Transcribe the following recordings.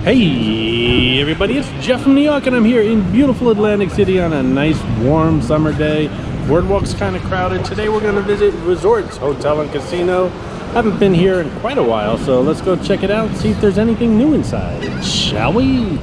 Hey everybody, it's Jeff from New York and I'm here in beautiful Atlantic City on a nice warm summer day. Boardwalk's kind of crowded. Today we're going to visit Resorts Hotel and Casino. Haven't been here in quite a while, so let's go check it out and see if there's anything new inside. Shall we?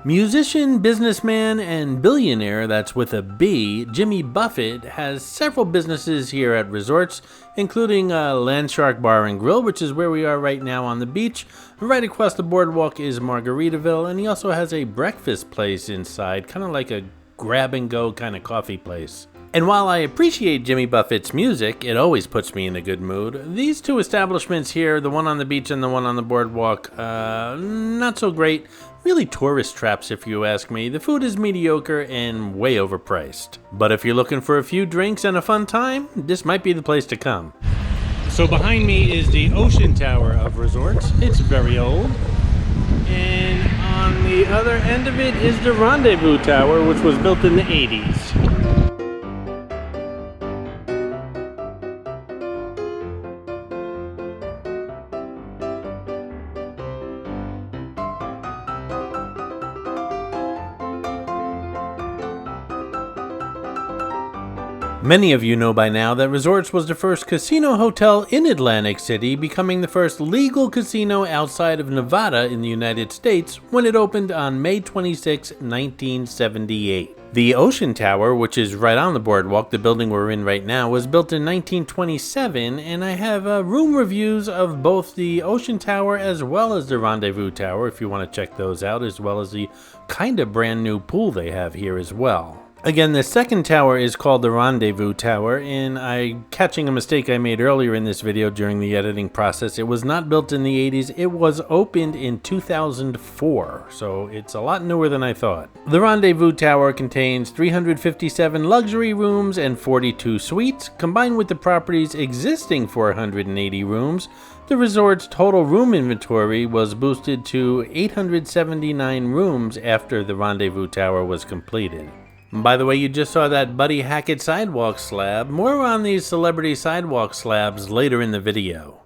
Musician, businessman, and billionaire, that's with a B, Jimmy Buffett has several businesses here at Resorts, including Landshark Bar and Grill, which is where we are right now on the beach. Right across the boardwalk is Margaritaville, and he also has a breakfast place inside, kind of like a grab-and-go kind of coffee place. And while I appreciate Jimmy Buffett's music, it always puts me in a good mood. These two establishments here, the one on the beach and the one on the boardwalk, not so great. Really tourist traps if you ask me. The food is mediocre and way overpriced. But if you're looking for a few drinks and a fun time, this might be the place to come. So behind me is the Ocean Tower of Resorts. It's very old. And on the other end of it is the Rendezvous Tower, which was built in the 80s. Many of you know by now that Resorts was the first casino hotel in Atlantic City, becoming the first legal casino outside of Nevada in the United States when it opened on May 26, 1978. The Ocean Tower, which is right on the boardwalk, the building we're in right now, was built in 1927, and I have room reviews of both the Ocean Tower as well as the Rendezvous Tower if you want to check those out, as well as the kind of brand new pool they have here as well. Again, the second tower is called the Rendezvous Tower, and I'm catching a mistake I made earlier in this video during the editing process. It was not built in the 80s, it was opened in 2004, so it's a lot newer than I thought. The Rendezvous Tower contains 357 luxury rooms and 42 suites. Combined with the property's existing 480 rooms, the resort's total room inventory was boosted to 879 rooms after the Rendezvous Tower was completed. By the way, you just saw that Buddy Hackett sidewalk slab. More on these celebrity sidewalk slabs later in the video.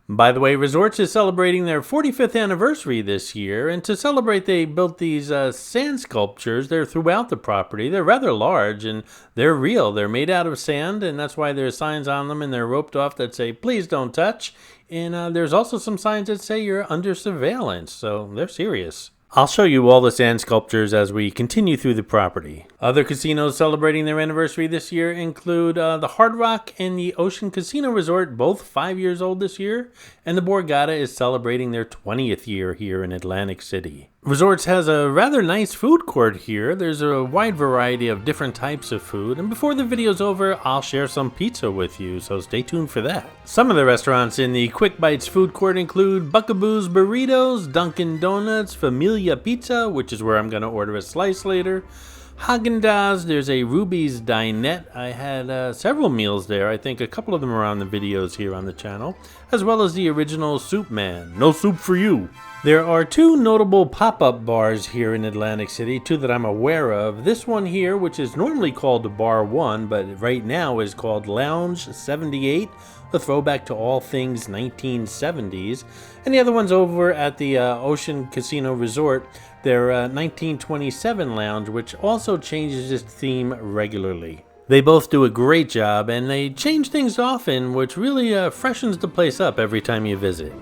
By the way, Resorts is celebrating their 45th anniversary this year, and to celebrate they built these sand sculptures. They're throughout the property. They're rather large and they're real. They're made out of sand, and that's why there's signs on them and they're roped off that say, "Please don't touch." And there's also some signs that say you're under surveillance, so they're serious. I'll show you all the sand sculptures as we continue through the property. Other casinos celebrating their anniversary this year include the Hard Rock and the Ocean Casino Resort, both 5 years old this year, and the Borgata is celebrating their 20th year here in Atlantic City. Resorts has a rather nice food court here. There's a wide variety of different types of food, and before the video's over, I'll share some pizza with you, so stay tuned for that. Some of the restaurants in the Quick Bites food court include Buckaboo's Burritos, Dunkin' Donuts, Familia Pizza, which is where I'm going to order a slice later, Haagen-Dazs, there's a Ruby's Dinette. I had several meals there. I think a couple of them are on the videos here on the channel, as well as the original Soup Man. No soup for you. There are two notable pop-up bars here in Atlantic City, two that I'm aware of. This one here, which is normally called Bar 1, but right now is called Lounge 78, a throwback to all things 1970s. And the other one's over at the Ocean Casino Resort, their 1927 lounge, which also changes its theme regularly. They both do a great job, and they change things often, which really freshens the place up every time you visit.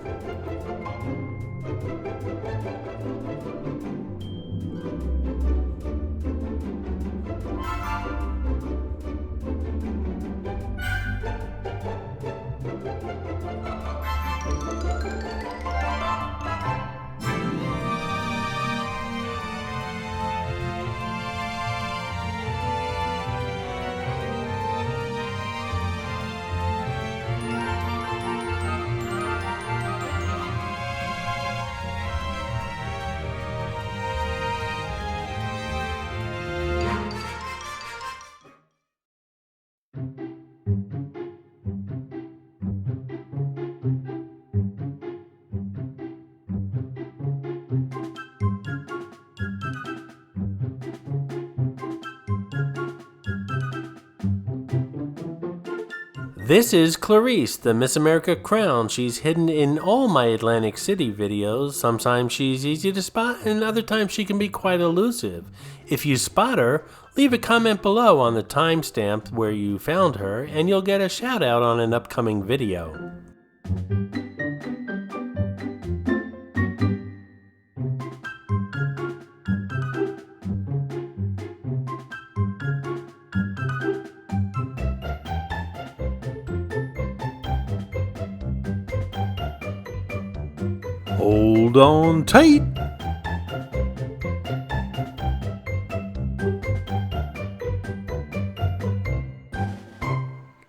This is Clarice, the Miss America crown. She's hidden in all my Atlantic City videos. Sometimes she's easy to spot, and other times she can be quite elusive. If you spot her, leave a comment below on the timestamp where you found her, and you'll get a shout out on an upcoming video. Hold on tight.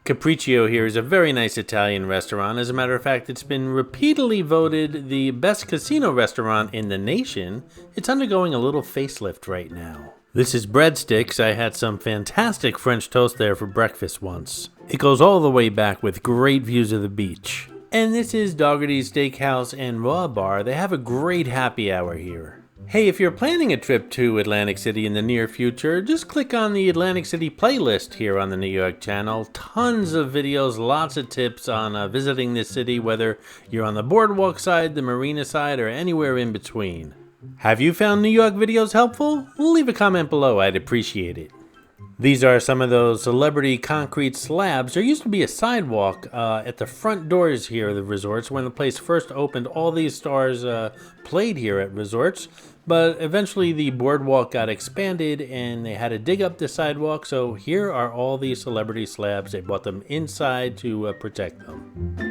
Capriccio here is a very nice Italian restaurant. As a matter of fact, it's been repeatedly voted the best casino restaurant in the nation. It's undergoing a little facelift right now. This is Breadsticks. I had some fantastic French toast there for breakfast once. It goes all the way back with great views of the beach. And this is Dougherty's Steakhouse and Raw Bar. They have a great happy hour here. Hey, if you're planning a trip to Atlantic City in the near future, just click on the Atlantic City playlist here on the New York channel. Tons of videos, lots of tips on visiting this city, whether you're on the boardwalk side, the marina side, or anywhere in between. Have you found New York videos helpful? Leave a comment below, I'd appreciate it. These are some of those celebrity concrete slabs. There used to be a sidewalk at the front doors here of the resorts. When the place first opened, all these stars played here at resorts, but eventually the boardwalk got expanded and they had to dig up the sidewalk, so here are all these celebrity slabs. They brought them inside to protect them.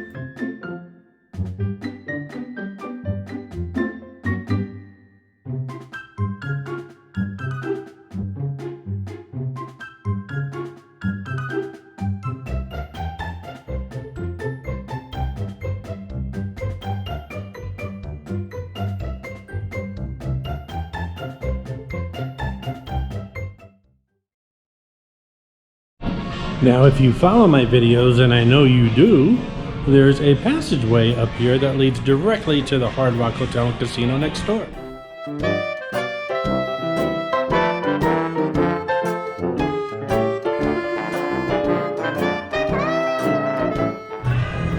Now, if you follow my videos, and I know you do, there's a passageway up here that leads directly to the Hard Rock Hotel and Casino next door.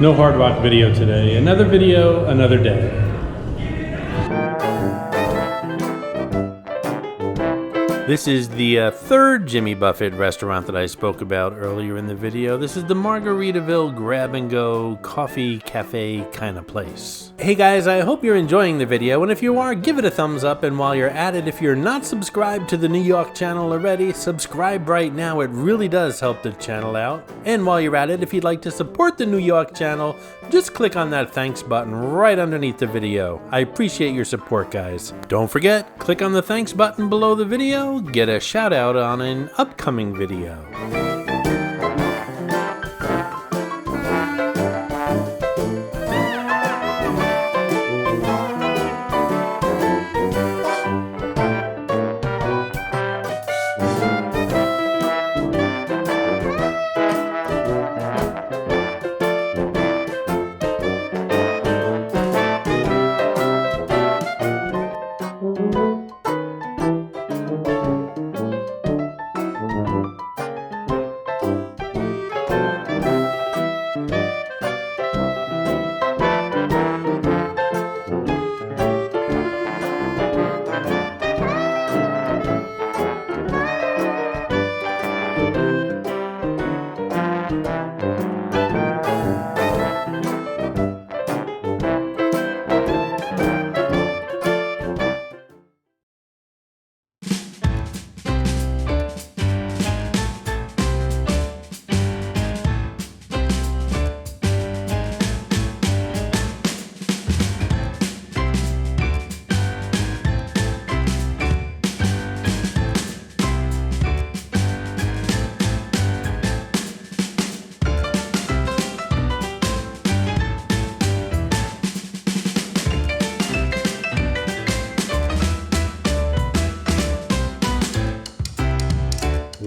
No Hard Rock video today. Another video, another day. This is the third Jimmy Buffett restaurant that I spoke about earlier in the video. This is the Margaritaville grab-and-go coffee cafe kind of place. Hey guys, I hope you're enjoying the video, and if you are, give it a thumbs up, and while you're at it, if you're not subscribed to the New York channel already, subscribe right now. It really does help the channel out. And while you're at it, if you'd like to support the New York channel, just click on that thanks button right underneath the video. I appreciate your support, guys. Don't forget, click on the thanks button below the video. Get a shout out on an upcoming video.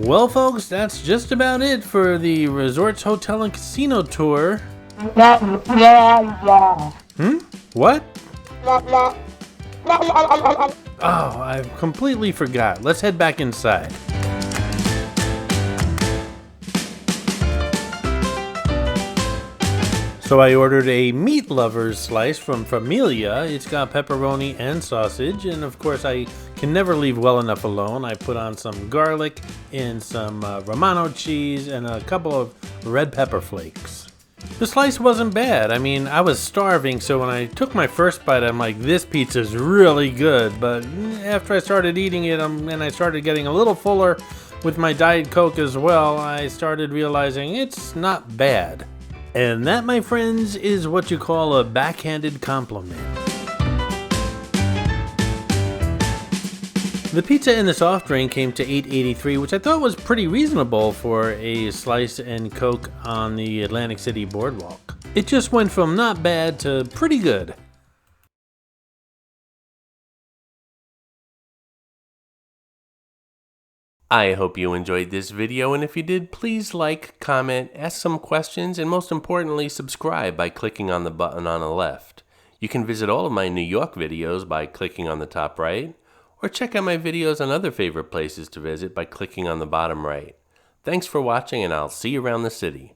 Well, folks, that's just about it for the Resorts, Hotel, and Casino tour. What? Oh, I completely forgot. Let's head back inside. So I ordered a meat lover's slice from Familia. It's got pepperoni and sausage, and of course I can never leave well enough alone. I put on some garlic and some Romano cheese and a couple of red pepper flakes. The slice wasn't bad. I mean, I was starving, so when I took my first bite, I'm like, this pizza's really good. But after I started eating it and I started getting a little fuller with my Diet Coke as well, I started realizing it's not bad. And that, my friends, is what you call a backhanded compliment. The pizza and the soft drink came to $8.83, which I thought was pretty reasonable for a slice and Coke on the Atlantic City boardwalk. It just went from not bad to pretty good. I hope you enjoyed this video, and if you did, please like, comment, ask some questions, and most importantly, subscribe by clicking on the button on the left. You can visit all of my New York videos by clicking on the top right, or check out my videos on other favorite places to visit by clicking on the bottom right. Thanks for watching, and I'll see you around the city.